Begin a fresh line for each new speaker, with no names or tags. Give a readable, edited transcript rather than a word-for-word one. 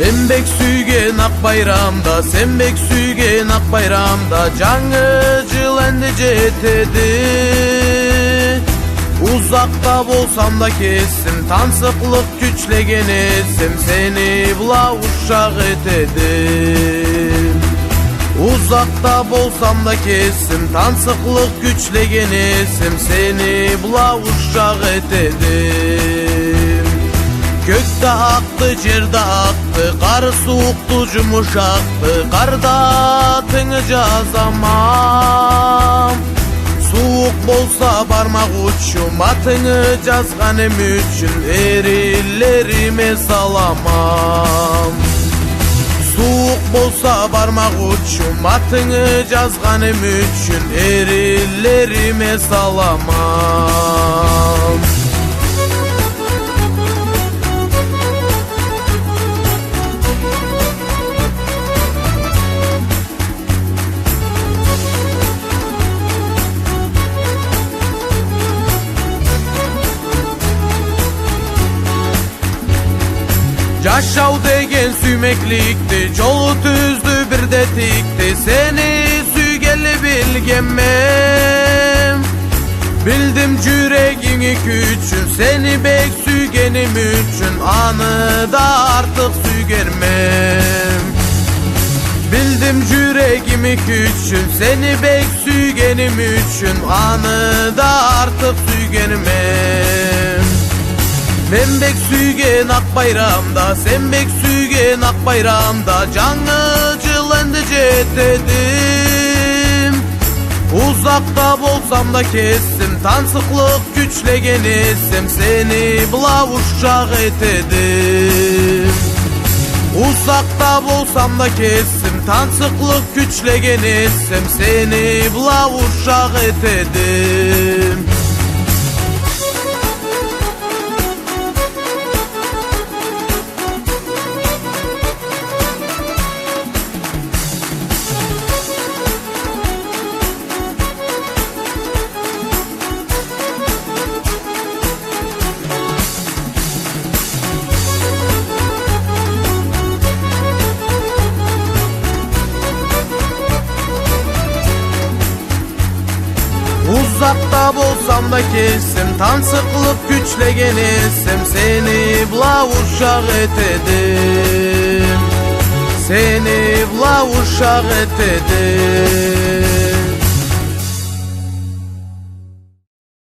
Men bek sүйген ак bayramda, sen bek sүйген ак bayramda, жаңы жыл энди жетеди. Uzakta bolsam da kessim, tansıklık güçlegen etsim, seni bula uşak etedim. Uzakta bolsam da kessim, tansıklık güçlegen etsim, seni bula uşak etedim. Gökte aktı, jerde aktı, karı soğuktu, yumuşaktı, karda tını жазamam. Soğuk bolsa barmak uçum, atını жазганым üçün erillerime salamam. Soğuk bolsa barmak uçum, atını жазганым üçün erillerime salamam. Yaşav degen süymeklikti, jolu tüzdü bir de tikti, seni süygeli bilgemem. Bildim yüreğini küçün, seni bek süygenim üçün, anı da artık süygermem. Bildim yüreğimi küçün, seni bek süygenim üçün, anı da artık süygermem. Men bek sүйген ак bayramda, sen bek sүйген ак bayramda, жаңы жыл энди жетеdim. Uzakta bolsam da kessim, tansıklık güçlegen etsim, seni bula uşak etedim. Uzakta bolsam da kessim, tansıklık güçlegen etsim, seni bula uşak etedim. Uzakta bolsam da kessim, tansıklık güçlegen etsim, seni bula uşak etedim. Seni bula uşak etedim.